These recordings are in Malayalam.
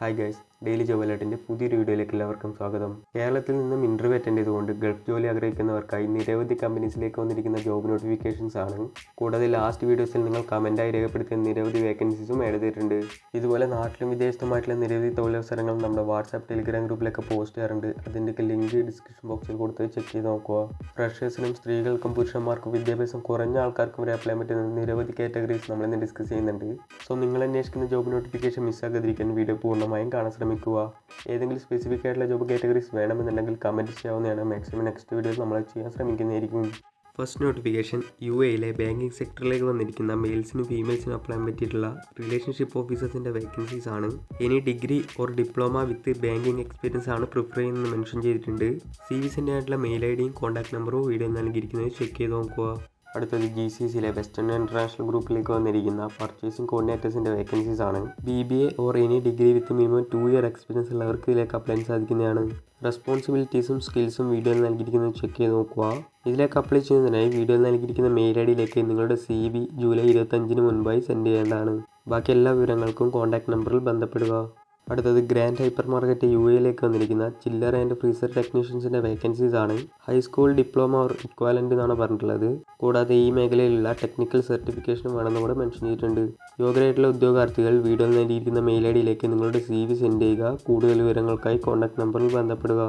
ഹായ് ഗൈസ്, ഡെയിലി ജോബ് അലേർട്ടിൻ്റെ പുതിയൊരു വീഡിയോയിലേക്ക് എല്ലാവർക്കും സ്വാഗതം. കേരളത്തിൽ നിന്നും ഇൻ്റർവ്യൂ അറ്റൻഡ് ചെയ്തുകൊണ്ട് ഗൾഫ് ജോലി ആഗ്രഹിക്കുന്നവർക്കായി നിരവധി കമ്പനീസിലേക്ക് വന്നിരിക്കുന്ന ജോബ് നോട്ടിഫിക്കേഷൻസ് ആണ്. കൂടാതെ ലാസ്റ്റ് വീഡിയോസിൽ നിങ്ങൾ കമൻറ്റായി രേഖപ്പെടുത്തിയ നിരവധി വേക്കൻസീസും ആഡ് ചെയ്തിട്ടുണ്ട്. ഇതുപോലെ നാട്ടിലും വിദേശത്തുമായിട്ടുള്ള നിരവധി തൊഴിലവസരങ്ങൾ നമ്മുടെ വാട്സാപ്പ് ടെലിഗ്രാം ഗ്രൂപ്പിലൊക്കെ പോസ്റ്റ് ചെയ്യാറുണ്ട്. അതിൻ്റെയൊക്കെ ലിങ്ക് ഡിസ്ക്രിപ്ഷൻ ബോക്സിൽ കൊടുത്ത് ചെക്ക് ചെയ്ത് നോക്കുക. ഫ്രഷേഴ്സിനും സ്ത്രീകൾക്കും പുരുഷന്മാർക്കും വിദ്യാഭ്യാസം കുറഞ്ഞ ആൾക്കാർക്കും വരെ അപ്ലൈ പറ്റുന്ന നിരവധി കാറ്റഗറീസ് നമ്മളിന്ന് ഡിസ്കസ് ചെയ്യുന്നുണ്ട്. സോ നിങ്ങൾ അന്വേഷിക്കുന്ന ജോബ് നോട്ടിഫിക്കേഷൻ മിസ്സാകാതിരിക്കാൻ വീഡിയോ പൂർണ്ണമായും കാണാൻ ശ്രമിക്കുക. ഏതെങ്കിലും സ്പെസിഫിക് ആയിട്ടുള്ള ജോബ് കാറ്റഗറീസ് വേണമെന്നുണ്ടെങ്കിൽ കമൻറ്റ് ചെയ്യാവുന്നതാണ്. മാക്സിമം നെക്സ്റ്റ് വീഡിയോയിൽ നമ്മൾ ചെയ്യാൻ ശ്രമിക്കുന്നതായിരിക്കും. ഫസ്റ്റ് നോട്ടിഫിക്കേഷൻ UAE ബാങ്കിങ് സെക്ടറിലേക്ക് വന്നിരിക്കുന്ന മെയിൽസിനും ഫീമെയിൽസിനും അപ്ലൈ പറ്റിയിട്ടുള്ള റിലേഷൻഷിപ്പ് ഓഫീസേഴ്സിൻ്റെ വേക്കൻസീസ് ആണ്. ഇനി degree or diploma with banking experience ആണ് പ്രിഫർ ചെയ്യുന്നത് മെൻഷൻ ചെയ്തിട്ടുണ്ട്. CV സെൻഡ് ആയിട്ടുള്ള മെയിൽ ID-യും കോൺടാക്ട് നമ്പറും വീഡിയോ നൽകിയിരിക്കുന്നത് ചെക്ക് ചെയ്ത് നോക്കുക. അടുത്തത് GCCയിലെ വെസ്റ്റേൺ ഇൻ്റർനാഷണൽ ഗ്രൂപ്പിലേക്ക് വന്നിരിക്കുന്ന പർച്ചേസിംഗ് കോർഡിനേറ്റേഴ്സിൻ്റെ വേക്കൻസീസ് ആണ്. BBA or any degree with minimum 2 year experience ഉള്ളവർക്ക് ഇതിലേക്ക് അപ്ലൈ സാധിക്കുന്നതാണ്. റെസ്പോൺസിബിലിറ്റീസും സ്കിൽസും വീഡിയോയിൽ നൽകിയിരിക്കുന്നത് ചെക്ക് ചെയ്ത് നോക്കുക. ഇതിലേക്ക് അപ്ലൈ ചെയ്യുന്നതിനായി വീഡിയോയിൽ നൽകിയിരിക്കുന്ന മെയിൽ ID-യിലേക്ക് നിങ്ങളുടെ CV ജൂലൈ 25-ന് മുൻപായി സെൻഡ് ചെയ്യേണ്ടതാണ്. ബാക്കി എല്ലാ വിവരങ്ങൾക്കും കോൺടാക്ട് നമ്പറിൽ ബന്ധപ്പെടുക. അടുത്തത് ഗ്രാൻഡ് ഹൈപ്പർ മാർക്കറ്റ് UAE-യിലേക്ക് വന്നിരിക്കുന്ന ചില്ലർ ആൻഡ് ഫ്രീസർ ടെക്നീഷ്യൻസിൻ്റെ വേക്കൻസീസ് ആണ്. ഹൈസ്കൂൾ ഡിപ്ലോമ ഓർ ഇക്വാലൻ്റ് എന്നാണ് പറഞ്ഞിട്ടുള്ളത്. കൂടാതെ ഈ മേഖലയിലുള്ള ടെക്നിക്കൽ സർട്ടിഫിക്കേഷനും വേണമെന്ന് കൂടെ മെൻഷൻ ചെയ്തിട്ടുണ്ട്. യോഗ്യരായിട്ടുള്ള ഉദ്യോഗാർത്ഥികൾ വീഡിയോയിൽ നൽകിയിരിക്കുന്ന മെയിൽ ID-യിലേക്ക് നിങ്ങളുടെ CV സെൻഡ് ചെയ്യുക. കൂടുതൽ വിവരങ്ങൾക്കായി കോൺടാക്ട് നമ്പറിൽ ബന്ധപ്പെടുക.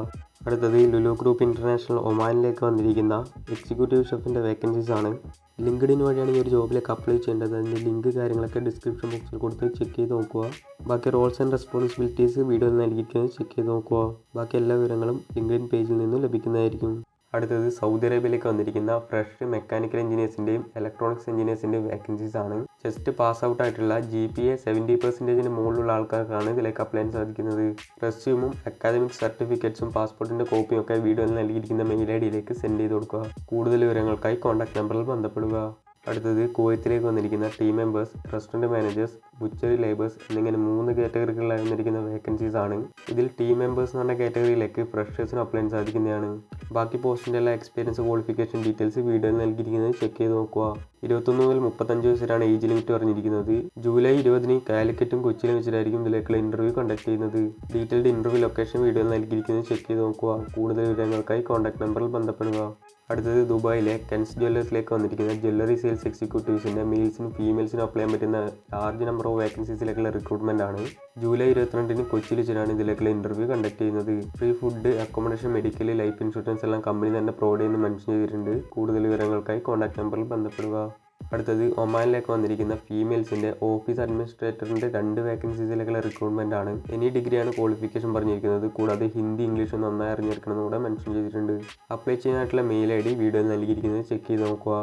അടുത്തത് ലുലു ഗ്രൂപ്പ് ഇൻ്റർനാഷണൽ ഒമാനിലേക്ക് വന്നിരിക്കുന്ന എക്സിക്യൂട്ടീവ് ഷെഫിൻ്റെ വേക്കൻസീസ് ആണ്. ലിങ്ക്ഡിൻ വഴിയാണ് ഈ ഒരു ജോബിലേക്ക് അപ്ലൈ ചെയ്യേണ്ടത്. അതിൻ്റെ ലിങ്ക് കാര്യങ്ങളൊക്കെ ഡിസ്ക്രിപ്ഷൻ ബോക്സിൽ കൊടുത്ത് ചെക്ക് ചെയ്ത് നോക്കുക. ബാക്കി റോൾസ് ആൻഡ് റെസ്പോൺസിബിലിറ്റീസ് വീഡിയോയിൽ നൽകിയിരിക്കുന്നത് ചെക്ക് ചെയ്ത് നോക്കുക. ബാക്കി എല്ലാ വിവരങ്ങളും ലിങ്ക്ഡിൻ പേജിൽ നിന്നും ലഭിക്കുന്നതായിരിക്കും. അടുത്തത് സൗദി അറേബ്യയിലേക്ക് വന്നിരിക്കുന്ന ഫ്രഷ് മെക്കാനിക്കൽ എഞ്ചിനീയേഴ്സിൻ്റെയും ഇലക്ട്രോണിക്സ് എഞ്ചിനീയേഴ്സിൻ്റെയും വേക്കൻസീസ് ആണ്. ജസ്റ്റ് പാസ് ഔട്ട് ആയിട്ടുള്ള GPA 70% മുകളിലുള്ള ആൾക്കാർക്കാണ് ഇതിലേക്ക് അപ്ലൈ സാധിക്കുന്നത്. റെസ്യൂമും അക്കാദമിക് സർട്ടിഫിക്കറ്റ്സും പാസ്പോർട്ടിൻ്റെ കോപ്പിയും ഒക്കെ വീഡിയോയിൽ നൽകിയിരിക്കുന്ന മെയിൽ ID-യിലേക്ക് സെൻഡ് ചെയ്ത് കൊടുക്കുക. കൂടുതൽ വിവരങ്ങൾക്കായി കോൺടാക്ട് നമ്പറിൽ ബന്ധപ്പെടുക. അടുത്തത് കുവൈത്തിലേക്ക് വന്നിരിക്കുന്ന team members, restaurant managers, butchery labours എന്നിങ്ങനെ 3 കാറ്റഗറികളിലായി വന്നിരിക്കുന്ന വേക്കൻസീസ് ആണ്. ഇതിൽ ടീം മെമ്പേഴ്സ് എന്ന് പറഞ്ഞ കാറ്റഗറിയിലേക്ക് ഫ്രഷേഴ്സിന് അപ്ലൈ സാധിക്കുന്നതാണ്. ബാക്കി പോസ്റ്റിൻ്റെ എല്ലാ എക്സ്പീരിയൻസ് ക്വാളിഫിക്കേഷൻ ഡീറ്റെയിൽസ് വീഡിയോയിൽ നൽകിയിരിക്കുന്നത് ചെക്ക് ചെയ്ത് നോക്കുക. 21 മുതൽ 35 വയസ്സിലാണ് ഏജ് ലിമിറ്റ് പറഞ്ഞിരിക്കുന്നത്. ജൂലൈ 20-ന് കാലിക്കറ്റും കൊച്ചിയിലും വെച്ചിട്ടായിരിക്കും ഇതിലേക്കുള്ള ഇൻ്റർവ്യൂ കണ്ടക്ട് ചെയ്യുന്നത്. ഡീറ്റെയിൽഡ് ഇൻ്റർവ്യൂ ലൊക്കേഷൻ വീഡിയോയിൽ നൽകിയിരിക്കുന്നത് ചെക്ക് ചെയ്ത് നോക്കുക. കൂടുതൽ വിവരങ്ങൾക്കായി കോൺടാക്ട് നമ്പറിൽ ബന്ധപ്പെടുക. അടുത്തത് ദുബായിലെ കെൻസ് ജ്വല്ലേഴ്സിലേക്ക് വന്നിരിക്കുന്ന ജ്വല്ലറി സെയിൽസ് എക്സിക്യൂട്ടീവ്സിൻ്റെ മെയിൽസിനും ഫീമെയിൽസിനും അപ്ലൈ ചെയ്യാൻ പറ്റുന്ന ലാർജ് നമ്പർ ഓഫ് വേക്കൻസീസിലേക്കുള്ള റിക്രൂട്ട്മെൻ്റ് ആണ്. ജൂലൈ 22-ന് കൊച്ചിയിൽ വെച്ചിട്ടാണ് ഇതിലേക്കുള്ള ഇൻ്റർവ്യൂ കണ്ടക്ട് ചെയ്യുന്നത്. Free food, accommodation, medical, life insurance എല്ലാം കമ്പനി തന്നെ പ്രൊവൈഡ് ചെയ്യുന്ന മെൻഷൻ ചെയ്തിട്ടുണ്ട്. കൂടുതൽ വിവരങ്ങൾക്കായി കോൺടാക്ട് നമ്പറിൽ ബന്ധപ്പെടുക. അടുത്തത് ഒമാനിലേക്ക് വന്നിരിക്കുന്ന ഫീമെയിൽസിൻ്റെ ഓഫീസ് അഡ്മിനിസ്ട്രേറ്ററിൻ്റെ 2 വേക്കൻസീസിലേക്കുള്ള റിക്രൂട്ട്മെൻ്റ് ആണ്. എനി ഡിഗ്രിയാണ് ക്വാളിഫിക്കേഷൻ പറഞ്ഞിരിക്കുന്നത്. കൂടാതെ ഹിന്ദി, ഇംഗ്ലീഷ് നന്നായി അറിഞ്ഞിരിക്കണമെന്ന് കൂടെ മെൻഷൻ ചെയ്തിട്ടുണ്ട്. അപ്ലൈ ചെയ്യാനായിട്ടുള്ള മെയിൽ ID വീഡിയോയിൽ നൽകിയിരിക്കുന്നത് ചെക്ക് ചെയ്ത് നോക്കുക.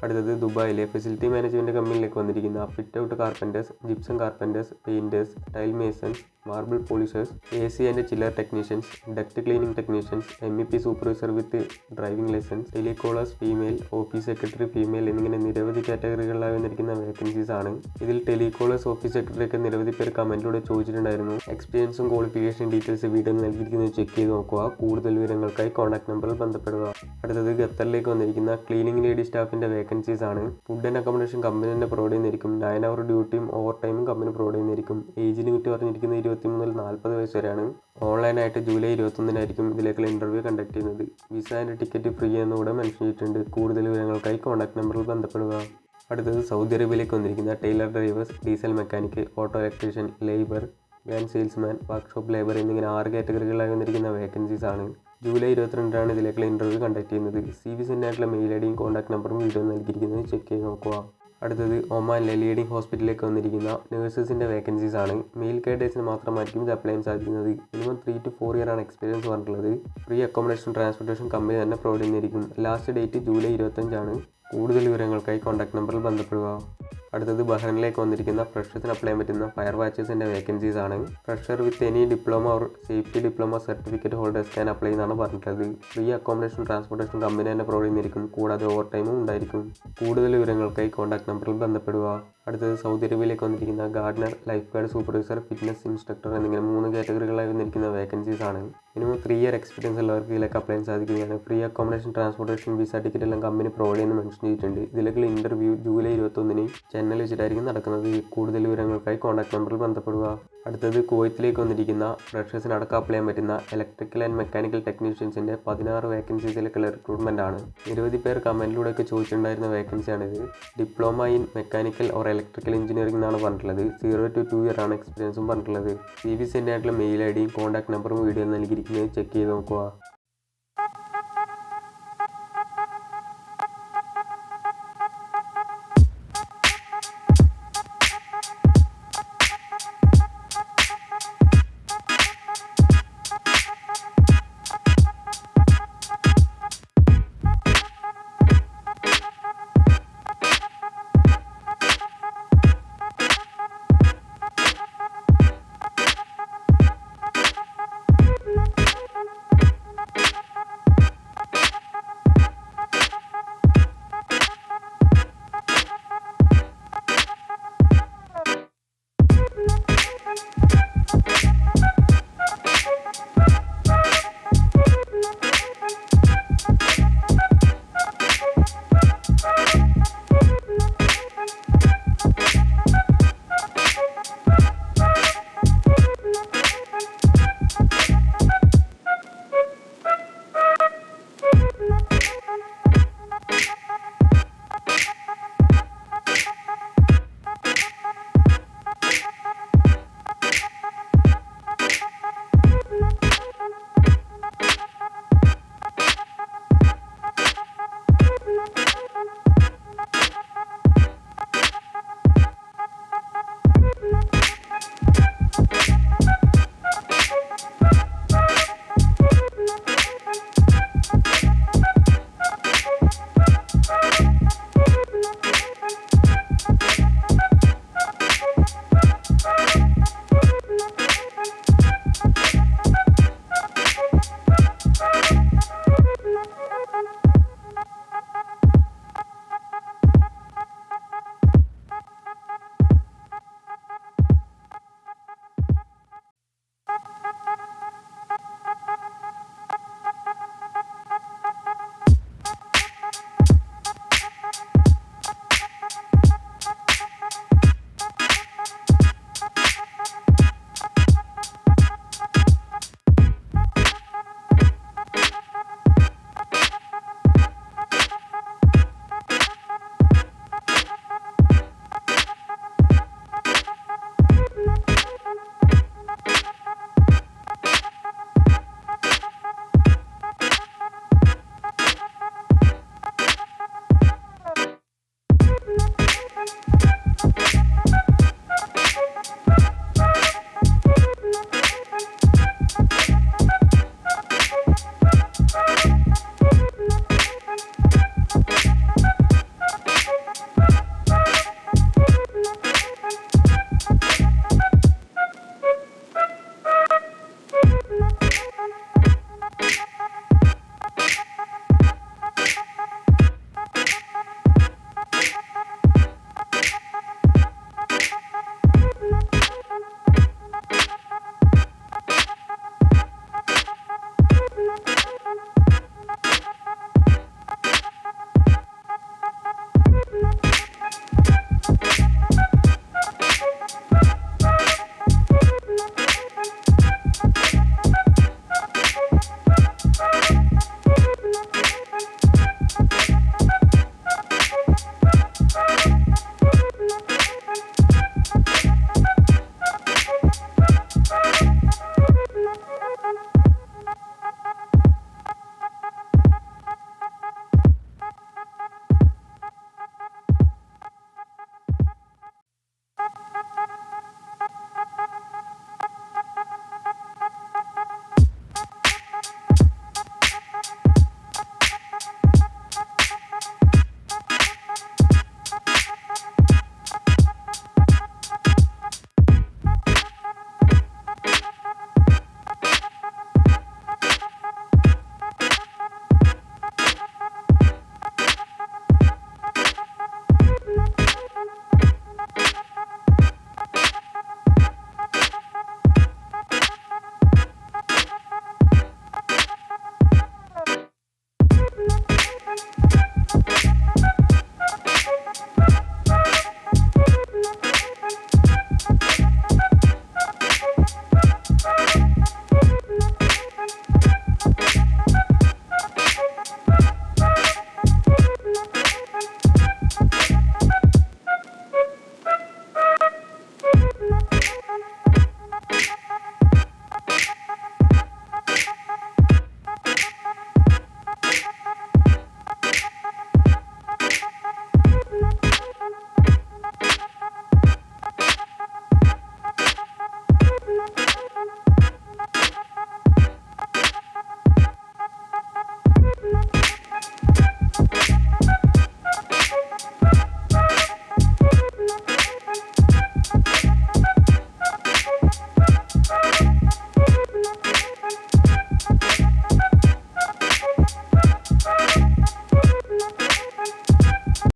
അടുത്തത് ദുബായിലെ ഫെസിലിറ്റി മാനേജ്മെൻറ്റ് കമ്പനിയിലേക്ക് വന്നിരിക്കുന്ന fit out carpenters, gypsum carpenters, painters, tile masons, marble polishers, AC and chiller technicians, duct cleaning technicians, MEP supervisor with driving licence, telecallers female, office secretary female എന്നിങ്ങനെ നിരവധി കാറ്റഗറികളിലായി വന്നിരിക്കുന്ന വേക്കൻസീസ് ആണ്. ഇതിൽ ടെലികോളേഴ്സ് ഓഫീസ് സെക്രട്ടറിയൊക്കെ നിരവധി പേര് കമൻറ്റിലൂടെ ചോദിച്ചിട്ടുണ്ടായിരുന്നു. എക്സ്പീരിയൻസും ക്വാളിഫിക്കേഷൻ ഡീറ്റെയിൽസ് വീഡിയോയിൽ നൽകിയിരിക്കുന്നത് ചെക്ക് ചെയ്ത് നോക്കുക. കൂടുതൽ വിവരങ്ങൾക്കായി കോൺടാക്ട് നമ്പറിൽ ബന്ധപ്പെടുക. അടുത്തത് ഖത്തറിലേക്ക് വന്നിരിക്കുന്ന ക്ലീനിങ് ലേഡി സ്റ്റാഫിൻ്റെ വേക്കൻസീസ് ആണ്. ഫുഡ് ആൻഡ് അക്കോമഡേഷൻ കമ്പനി തന്നെ പ്രൊവൈഡ് ചെയ്യുന്നതായിരിക്കും. 9 hour ഡ്യൂട്ടിയും ഓവർ ടൈമും കമ്പനി പ്രൊവൈഡ് ചെയ്യുന്നതായിരിക്കും. ഏജ് ലിമിറ്റ് പറഞ്ഞിരിക്കുന്നത് 23 മുതൽ 40 വയസ്സ് വരെയാണ്. ഓൺലൈനായിട്ട് ജൂലൈ 21-നായിരിക്കും ഇതിലേക്കുള്ള ഇൻ്റർവ്യൂ കണ്ടക്ട് ചെയ്യുന്നത്. വിസ ആൻഡ് ടിക്കറ്റ് ഫ്രീ എന്നുകൂടെ മെൻഷൻ ചെയ്തിട്ടുണ്ട്. കൂടുതൽ വിവരങ്ങൾക്കായി കോൺടാക്ട് നമ്പറിൽ ബന്ധപ്പെടുക. അടുത്തത് സൗദി അറേബ്യയിലേക്ക് വന്നിരിക്കുന്ന tailor drivers, diesel mechanic, auto electrician, labour, van salesman, workshop labour എന്നിങ്ങനെ 6 കാറ്റഗറികളിലായി വന്നിരിക്കുന്ന വേക്കൻസീസ് ആണ്. ജൂലൈ 22-നാണ് ഇതിലേക്കുള്ള ഇൻ്റർവ്യൂ കണ്ടക്ട് ചെയ്യുന്നത്. CV സെൻഡ് ആയിട്ടുള്ള മെയിൽ ID-യും കോൺടാക്ട് നമ്പറും വീഡിയോ നൽകിയിരിക്കുന്നത് ചെക്ക് ചെയ്ത് നോക്കുക. അടുത്തത് ഒമാനിലെ ലീഡിംഗ് ഹോസ്പിറ്റലിലേക്ക് വന്നിരിക്കുന്ന നഴ്സസിൻ്റെ വേക്കൻസീസ് ആണ്. മെയിൽ കാഡേഴ്സിന് മാത്രമായിരിക്കും ഇത് അപ്ലൈ ചെയ്യാൻ സാധിക്കുന്നത്. മിനിമം 3 to 4 ഇയർ ആണ് എക്സ്പീരിയൻസ് പറഞ്ഞിട്ടുള്ളത്. ഫ്രീ അക്കോമഡേഷൻ, ട്രാൻസ്പോർട്ടേഷൻ കമ്പനി തന്നെ പ്രൊവൈഡ് ചെയ്യുന്നതായിരിക്കും. ലാസ്റ്റ് ഡേറ്റ് ജൂലൈ 25 ആണ്. കൂടുതൽ വിവരങ്ങൾക്കായി കോൺടാക്ട് നമ്പറിൽ ബന്ധപ്പെടുക. അടുത്തത് ബഹ്റൈനിലേക്ക് വന്നിരിക്കുന്ന ഫ്രഷേഴ്സിന് അപ്ലൈ ചെയ്യാൻ പറ്റുന്ന ഫയർ വാച്ചേഴ്സിൻ്റെ വേക്കൻസീസ് ആണ്. Fresher with any diploma or safety diploma certificate holders can apply എന്നാണ് പറഞ്ഞിട്ടുള്ളത്. ഫ്രീ അക്കോമഡേഷൻ, ട്രാൻസ്പോർട്ടേഷൻ കമ്പനി തന്നെ പ്രൊവൈഡ് ചെയ്യുന്നതായിരിക്കും. കൂടാതെ ഓവർ ടൈമും ഉണ്ടായിരിക്കും. കൂടുതൽ വിവരങ്ങൾക്കായി കോൺടാക്ട് നമ്പറിൽ ബന്ധപ്പെടുക. അടുത്തത് സൗദി അറേബ്യയിലേക്ക് വന്നിരിക്കുന്ന Gardner, life guard supervisor, fitness instructor എന്നിങ്ങനെ 3 കാറ്റഗറികളായി വന്നിരിക്കുന്ന വേക്കൻസീസ് ആണ്. മിനിമം 3 ഇയർ എക്സ്പീരിയൻസ് ഉള്ളവർക്ക് ഇതിലേക്ക് അപ്ലൈ ചെയ്യാൻ സാധിക്കുകയാണ്. Free accommodation, transportation, visa ticket എല്ലാം കമ്പനി പ്രൊവൈഡ് ചെയ്യുന്ന മെൻഷൻ ചെയ്തിട്ടുണ്ട്. ഇതിലേക്കുള്ള ഇൻ്റർവ്യൂ ജൂലൈ 21-ന് ചെന്നൈയിൽ വെച്ചിട്ടായിരിക്കും നടക്കുന്നത്. കൂടുതൽ വിവരങ്ങൾക്കായി കോൺടാക്ട് നമ്പറിൽ ബന്ധപ്പെടുക. അടുത്തത് കുവൈത്തിലേക്ക് വന്നിരിക്കുന്ന ഫ്രഷേഴ്സിനടക്കം അപ്ലൈ ചെയ്യാൻ പറ്റുന്ന ഇലക്ട്രിക്കൽ ആൻഡ് മെക്കാനിക്കൽ ടെക്നീഷ്യൻസിൻ്റെ 16 വേക്കൻസീസിലേക്കുള്ള റിക്രൂട്ട്മെൻ്റ് ആണ്. നിരവധി പേർ കമൻറ്റിലൂടെയൊക്കെ ചോദിച്ചിട്ടുണ്ടായിരുന്ന വേക്കൻസിയാണിത്. Diploma in mechanical or electrical engineering എന്നാണ് പറഞ്ഞിട്ടുള്ളത്. 0 to 2 ഇയർ ആണ് എക്സ്പീരിയൻസും പറഞ്ഞിട്ടുള്ളത്. CV സെൻഡ് ആയിട്ടുള്ള മെയിൽ ID യും കോൺടാക്ട് നമ്പറും വീഡിയോ നൽകിയിരിക്കുന്നത് ചെക്ക് ചെയ്ത് നോക്കുക.